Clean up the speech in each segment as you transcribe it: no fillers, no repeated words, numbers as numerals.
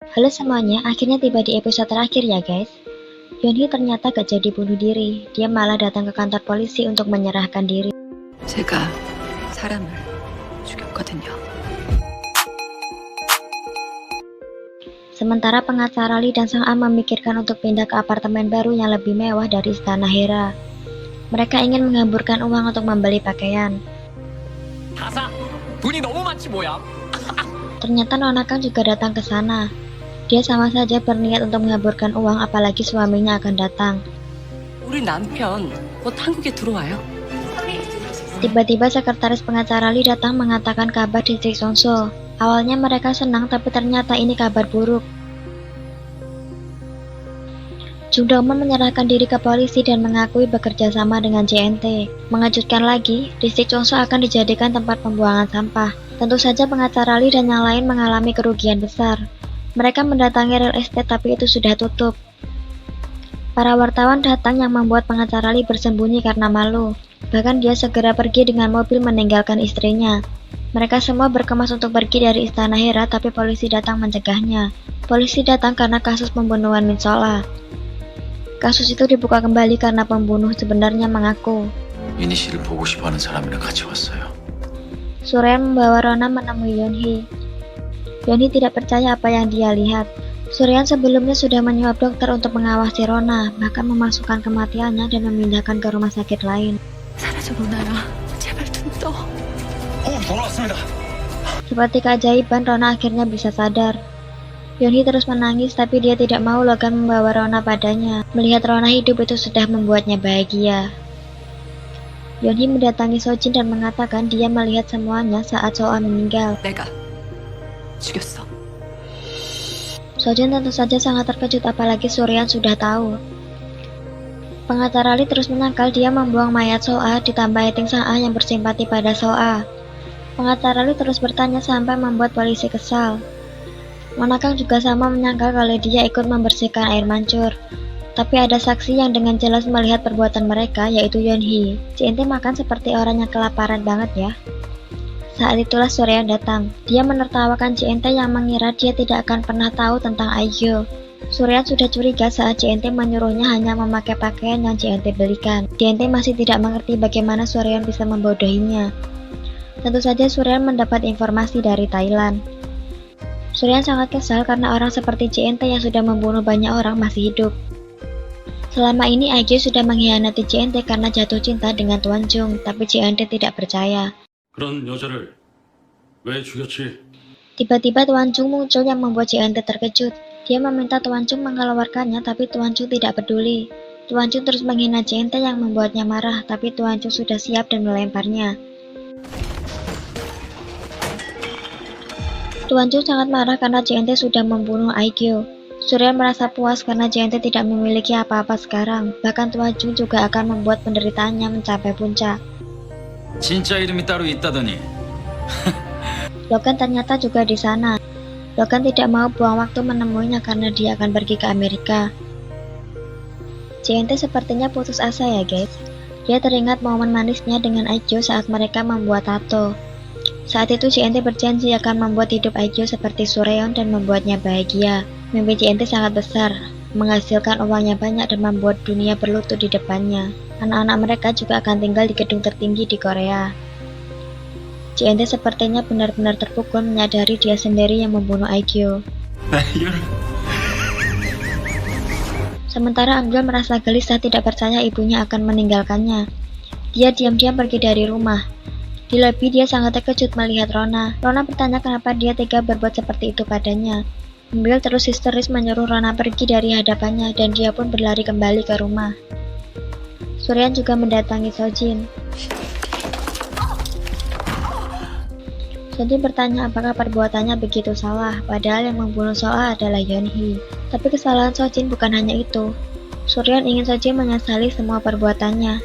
Halo semuanya, akhirnya tiba di episode terakhir ya guys. Yeonhee ternyata gak jadi bunuh diri, dia malah datang ke kantor polisi untuk menyerahkan diri. 제가 사람을 죽였거든요. Sementara pengacara Lee dan Sang A memikirkan untuk pindah ke apartemen baru yang lebih mewah dari istana Hera. Mereka ingin menghamburkan uang untuk membeli pakaian. 다사, 돈이 너무 많지 뭐야? Ternyata Nona Kang juga datang ke sana. Dia sama saja berniat untuk menghamburkan uang, apalagi suaminya akan datang. 우리 남편 곧 한국에 들어와요. Tiba-tiba sekretaris pengacara Lee datang mengatakan kabar distrik Songso. Awalnya mereka senang, tapi ternyata ini kabar buruk. Jung Dong-man menyerahkan diri ke polisi dan mengakui bekerja sama dengan JNT. Mengejutkan lagi, distrik Songso akan dijadikan tempat pembuangan sampah. Tentu saja pengacara Lee dan yang lain mengalami kerugian besar. Mereka mendatangi real estate tapi itu sudah tutup. Para wartawan datang yang membuat pengacara Lee bersembunyi karena malu. Bahkan dia segera pergi dengan mobil meninggalkan istrinya. Mereka semua berkemas untuk pergi dari istana Hera, tapi polisi datang mencegahnya. Polisi datang karena kasus pembunuhan Min Sola. Kasus itu dibuka kembali karena pembunuh sebenarnya mengaku. 미니 씨를 보고 싶어하는 사람이랑 같이 왔어요. Suryan membawa Rona menemui Yeonhee. Yeonhee tidak percaya apa yang dia lihat. Suryan sebelumnya sudah menyuap dokter untuk mengawasi Rona, bahkan memasukkan kematiannya dan memindahkan ke rumah sakit lain. 사라져 로나야. 제발 좀 떠. 돌아왔습니다. Seperti keajaiban, Rona akhirnya bisa sadar. Yeonhee terus menangis, tapi dia tidak mau Logan membawa Rona padanya. Melihat Rona hidup itu sudah membuatnya bahagia. Yeonhee mendatangi Sojin dan mengatakan dia melihat semuanya saat Soa meninggal. 내가 죽였어. Sojin tentu saja sangat terkejut, apalagi Suryan sudah tahu. Pengacara Lee terus menyangkal dia membuang mayat Soa, ditambah Eting Sang A yang bersimpati pada Soa. Pengacara Lee terus bertanya sampai membuat polisi kesal. Nona Kang juga sama menyangkal kalau dia ikut membersihkan air mancur. Tapi ada saksi yang dengan jelas melihat perbuatan mereka, yaitu Yeonhee. JNT makan seperti orang yang kelaparan banget ya. Saat itulah Suryan datang. Dia menertawakan JNT yang mengira dia tidak akan pernah tahu tentang Aegyo. Suryan sudah curiga saat JNT menyuruhnya hanya memakai pakaian yang JNT belikan. JNT masih tidak mengerti bagaimana Suryan bisa membodohinya. Tentu saja Suryan mendapat informasi dari Thailand. Suryan sangat kesal karena orang seperti JNT yang sudah membunuh banyak orang masih hidup. Selama ini Aegyo sudah mengkhianati JNT karena jatuh cinta dengan Tuan Jung, tapi JNT tidak percaya. 그런 여자를 왜 죽였지? Tiba-tiba Tuan Jung muncul yang membuat JNT terkejut. Dia meminta Tuan Jung mengeluarkannya, tapi Tuan Jung tidak peduli. Tuan Jung terus menghina JNT yang membuatnya marah, tapi Tuan Jung sudah siap dan melemparnya. Tuan Jung sangat marah karena JNT sudah membunuh Aegyo. Suryan merasa puas karena JNT tidak memiliki apa-apa sekarang. Bahkan Tuan Jung juga akan membuat penderitaannya mencapai puncak. 진짜 이름이 따로 있다더니. Logan ternyata juga di sana. Logan tidak mau buang waktu menemuinya karena dia akan pergi ke Amerika. JNT sepertinya putus asa ya guys. Dia teringat momen manisnya dengan Aegyo saat mereka membuat tato. Saat itu JNT berjanji akan membuat hidup Aegyo seperti Sureon dan membuatnya bahagia. Mimpi JNT sangat besar, menghasilkan uangnya banyak dan membuat dunia berlutut di depannya. Anak-anak mereka juga akan tinggal di gedung tertinggi di Korea. JNT sepertinya benar-benar terpukul menyadari dia sendiri yang membunuh Aegyo. Sementara Ambil merasa gelisah, tidak percaya ibunya akan meninggalkannya. Dia diam-diam pergi dari rumah. Di lobi dia sangat terkejut melihat Rona. Rona bertanya kenapa dia tega berbuat seperti itu padanya. Ambil terus histeris menyuruh Rona pergi dari hadapannya dan dia pun berlari kembali ke rumah. Suryan juga mendatangi Sojin. Sojin bertanya apakah perbuatannya begitu salah, padahal yang membunuh Soa adalah Yeonhee. Tapi kesalahan Sojin bukan hanya itu. Suryan ingin Sojin menyesali semua perbuatannya.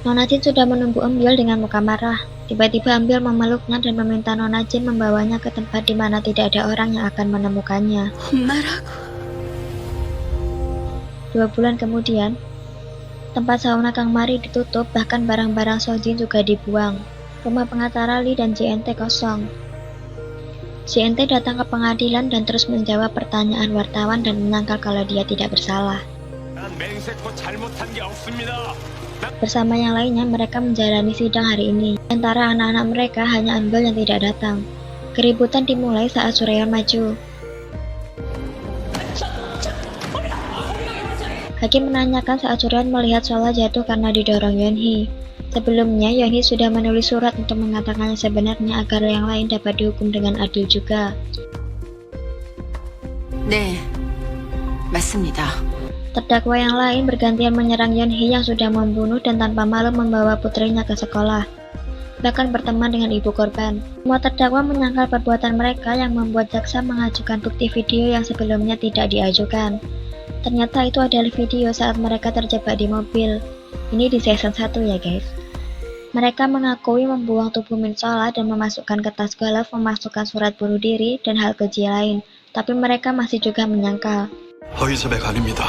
Nona Jin sudah menunggu Ambil dengan muka marah. Tiba-tiba Ambil memeluknya dan meminta Nona Jin membawanya ke tempat di mana tidak ada orang yang akan menemukannya. 엄마라고. 2 bulan kemudian, tempat sauna Kang Mari ditutup, bahkan barang-barang Sojin juga dibuang. Rumah pengacara Lee dan JNT kosong. JNT datang ke pengadilan dan terus menjawab pertanyaan wartawan dan menyangkal kalau dia tidak bersalah. Bersama yang lainnya, mereka menjalani sidang hari ini. Antara anak-anak mereka hanya Anbal yang tidak datang. Keributan dimulai saat Suryeon maju. Hakim menanyakan saat Suryeon melihat Sola jatuh karena didorong Yeonhee. Sebelumnya, Yeonhee sudah menulis surat untuk mengatakan yang sebenarnya agar yang lain dapat dihukum dengan adil juga. 네, 맞습니다. Terdakwa yang lain bergantian menyerang Yeonhee yang sudah membunuh dan tanpa malu membawa putrinya ke sekolah, bahkan berteman dengan ibu korban. Semua terdakwa menyangkal perbuatan mereka yang membuat jaksa mengajukan bukti video yang sebelumnya tidak diajukan. Ternyata itu adalah video saat mereka terjebak di mobil. Ini di season 1 ya guys. Mereka mengakui membuang tubuh Min Sola dan memasukkan ke tas golf, memasukkan surat bunuh diri, dan hal keji lain. Tapi mereka masih juga menyangkal. 허위서백 아닙니다.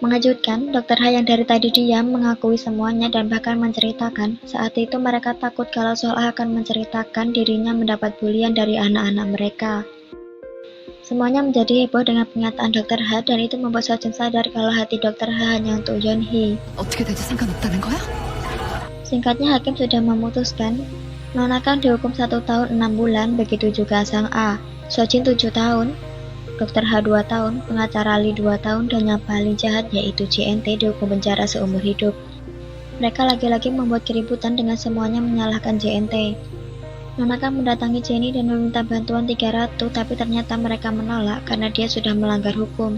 Mengejutkan, Dr. Ha yang dari tadi diam mengakui semuanya dan bahkan menceritakan saat itu mereka takut kalau Sola akan menceritakan dirinya mendapat bulian dari anak-anak mereka. Semuanya menjadi heboh dengan pernyataan Dr. Ha dan itu membuat Sojin sadar kalau hati Dr. Ha hanya untuk Yeonhee. 어떻게 될지 상관없다는 거야? Singkatnya, hakim sudah memutuskan Nona Kang dihukum 1 tahun 6 bulan, begitu juga Sang A. Sojin 7 tahun, Dr. H 2 tahun, pengacara Lee 2 tahun, dan yang paling jahat yaitu JNT dihukum penjara seumur hidup. Mereka lagi-lagi membuat keributan dengan semuanya menyalahkan JNT. Nona Kang mendatangi Jenny dan meminta bantuan 300, tapi ternyata mereka menolak karena dia sudah melanggar hukum.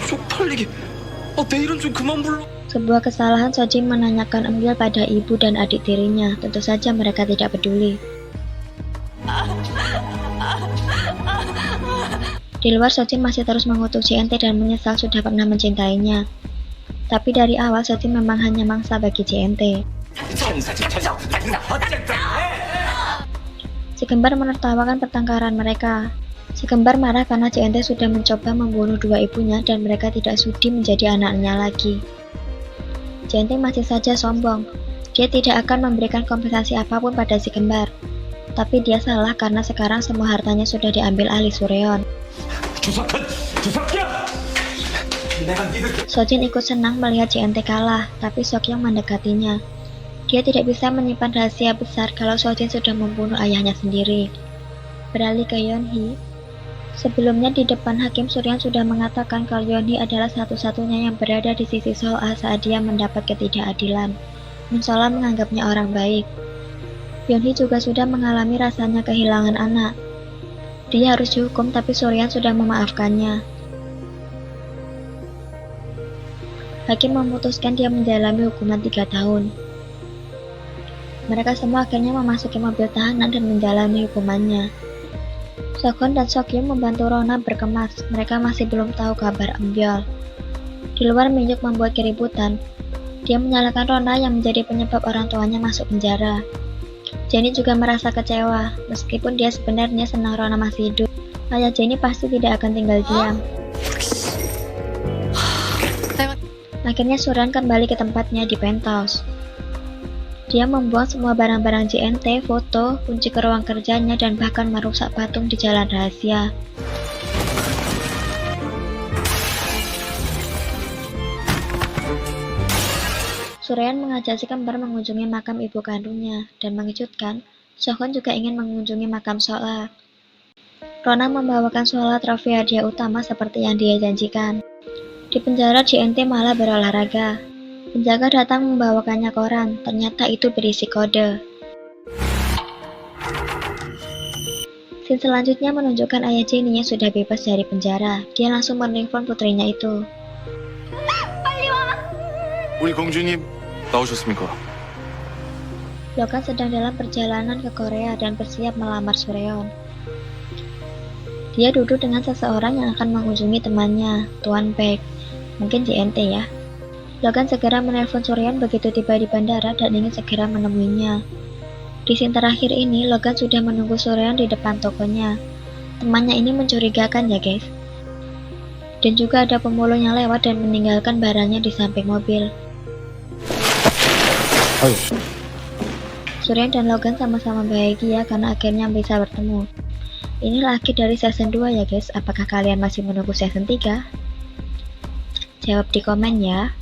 쪽팔리게. 내 이름 좀 그만 불러. Sebuah kesalahan, Sojin menanyakan Eungyul pada ibu dan adik tirinya. Tentu saja mereka tidak peduli. Di luar, Sojin masih terus mengutuk JNT dan menyesal sudah pernah mencintainya. Tapi dari awal, Sojin memang hanya mangsa bagi JNT. Si kembar menertawakan pertengkaran mereka. Si kembar marah karena JNT sudah mencoba membunuh 2 ibunya dan mereka tidak sudi menjadi anaknya lagi. JNT masih saja sombong. Dia tidak akan memberikan kompensasi apapun pada si kembar. Tapi dia salah karena sekarang semua hartanya sudah diambil alih Suryeon. Sojin ikut senang melihat JNT kalah, tapi Seokyeong mendekatinya. Dia tidak bisa menyimpan rahasia besar kalau Sojin sudah membunuh ayahnya sendiri. Beralih ke Yeonhee. Sebelumnya di depan hakim, Suryeon sudah mengatakan kalau Yeonhee adalah satu-satunya yang berada di sisi Sola saat dia mendapat ketidakadilan. Min Sola menganggapnya orang baik. Yeonhee juga sudah mengalami rasanya kehilangan anak. Dia harus dihukum, tapi Suryeon sudah memaafkannya. Hakim memutuskan dia menjalani hukuman 3 tahun. Mereka semua akhirnya memasuki mobil tahanan dan menjalani hukumannya. Sokon dan Seokyeong membantu Rona berkemas. Mereka masih belum tahu kabar Eungyul. Di luar, Minhyuk membuat keributan. Dia menyalahkan Rona yang menjadi penyebab orang tuanya masuk penjara. Jenny juga merasa kecewa, meskipun dia sebenarnya senang Rona masih hidup. Ayah Jenny pasti tidak akan tinggal diam. Akhirnya Suryeon kembali ke tempatnya di penthouse. Dia membuang semua barang-barang JNT, foto, kunci ke ruang kerjanya, dan bahkan merusak patung di jalan rahasia. Suryeon mengajak si kembar mengunjungi makam ibu kandungnya, dan mengejutkan, Seokyeong juga ingin mengunjungi makam Sola. Rona membawakan Sola trofi hadiah utama seperti yang dia janjikan. Di penjara, JNT malah berolahraga. Penjaga datang membawakannya koran, ternyata itu berisi kode. Scene selanjutnya menunjukkan ayah Jenny yang sudah bebas dari penjara. Dia langsung menelpon putrinya itu. 우리 공주님 나오셨습니까? Logan sedang dalam perjalanan ke Korea dan bersiap melamar Suryeon. Dia duduk dengan seseorang yang akan mengunjungi temannya, Tuan Baek. Mungkin JNT ya. Logan segera menelpon Suryeon begitu tiba di bandara dan ingin segera menemuinya. Di scene terakhir ini, Logan sudah menunggu Suryeon di depan tokonya. Temannya ini mencurigakan ya guys. Dan juga ada pemulung yang lewat dan meninggalkan barangnya di samping mobil. Surya dan Logan sama-sama bahagia karena akhirnya bisa bertemu. Inilah akhir dari season 2 ya guys. Apakah kalian masih menunggu season 3? Jawab di komen ya.